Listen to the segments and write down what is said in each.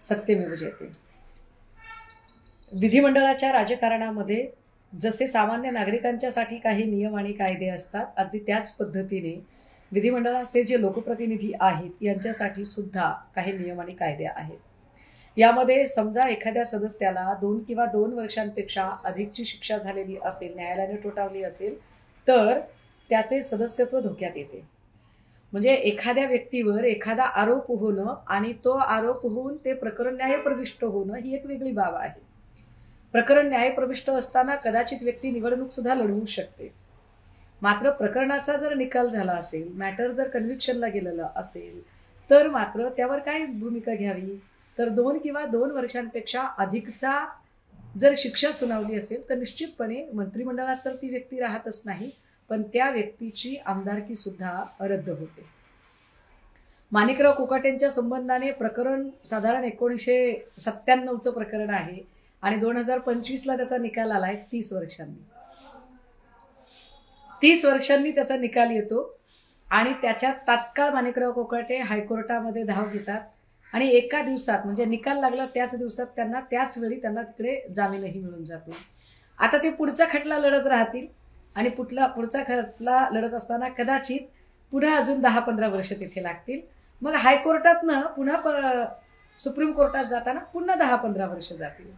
सत्यमेव जयते। विधिमंडळाच्या राजकारणामध्ये जसे सामान्य नागरिकांच्यासाठी काही नियम आणि कायदे असतात, अगदी त्याच पद्धतीने विधिमंडळाचे जे लोकप्रतिनिधी आहेत यांच्यासाठी सुद्धा काही नियम आणि कायदे आहेत। यामध्ये समजा एखाद्या सदस्याला 2 किंवा 2 वर्षांपेक्षा अधिकची शिक्षा झालेली असेल, न्यायालयाने ठोठावली असेल, तर त्याचे सदस्यत्व धोक्यात येते। म्हणजे एखाद्या व्यक्तीवर एखादा आरोप होणं आणि तो आरोप होऊन ते प्रकरण न्यायप्रविष्ट होणं ही एक वेगळी बाब आहे। प्रकरण न्यायप्रविष्ट असताना कदाचित व्यक्ती निवडणूक सुद्धा लढवू शकते, मात्र प्रकरणाचा जर निकाल झाला असेल, मॅटर जर कन्व्हिक्शनला गेलेलं असेल, तर मात्र त्यावर काय भूमिका घ्यावी, तर 2 किंवा 2 वर्षांपेक्षा अधिकचा जर शिक्षा सुनावली असेल तर निश्चितपणे मंत्रिमंडळात तर ती व्यक्ती राहतच नाही, पण त्या व्यक्तीची आमदारकी सुद्धा रद्द होते। माणिकराव कोकाटेंच्या संबंधाने प्रकरण साधारण 1997चं प्रकरण आहे आणि 2025ला त्याचा निकाल आलाय 30 वर्षांनी। 30 वर्षांनी त्याचा निकाल येतो आणि त्याच्यात तात्काळ माणिकराव कोकाटे हायकोर्टामध्ये धाव घेतात आणि एका दिवसात म्हणजे निकाल लागला त्याच दिवसात त्याच वेळी त्यांना तिकडे जामीनही मिळून जातो। आता ते पुढचा खटला लढत राहतील आणि पुढचा खटला लढत असताना कदाचित पुन्हा अजून 10-15 वर्ष तिथे लागतील। मग हायकोर्टातनं पुन्हा सुप्रीम कोर्टात जाताना पुन्हा 10-15 वर्ष जातील।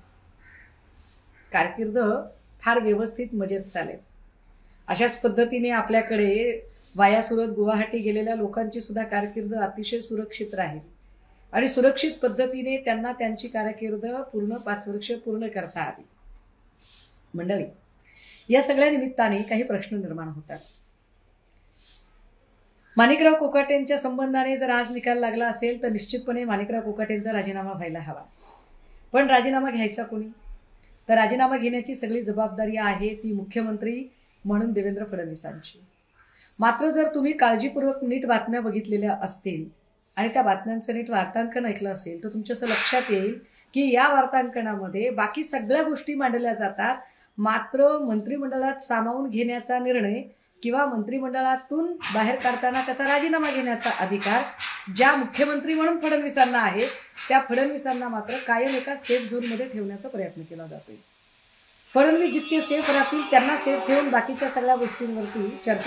कारकीर्द फार व्यवस्थित मजेत चालेल। अशाच पद्धतीने आपल्याकडे वाया सुरत गुवाहाटी गेलेल्या लोकांची सुद्धा कारकीर्द अतिशय सुरक्षित राहील आणि सुरक्षित पद्धतीने त्यांना त्यांची कारकीर्द पूर्ण 5 वर्ष पूर्ण करता आली। मंडळी, या सगळ्या निमित्ताने काही प्रश्न निर्माण होतात। माणिकराव कोकाटेंच्या संबंधाने जर आज निकाल लागला असेल तर निश्चितपणे माणिकराव कोकाटेंचा राजीनामा व्हायला हवा, पण राजीनामा घ्यायचा कोणी, तर राजीनामा घेण्याची सगळी जबाबदारी आहे ती मुख्यमंत्री म्हणून देवेंद्र फडणवीसांची। मात्र जर तुम्ही काळजीपूर्वक नीट बातम्या बघितलेल्या असतील आणि त्या बातम्यांचं नीट वार्तांकन ऐकलं असेल तर तुमच्या असं लक्षात येईल की या वार्तांकनामध्ये बाकी सगळ्या गोष्टी मांडल्या जातात, मात्र मंत्रिमंडळात सामावून घेण्याचा निर्णय किंवा मंत्रिमंडळातून बाहेर काढताना त्याचा राजीनामा घेण्याचा अधिकार ज्या मुख्यमंत्री म्हणून फडणवीसांना आहे त्या फडणवीसांना मात्र कायम एका सेफ झोनमध्ये ठेवण्याचा प्रयत्न केला जातोय। फडणवीस जितके सेफ राहतील त्यांना सेफ ठेवून बाकीच्या सगळ्या गोष्टींवरती चर्चा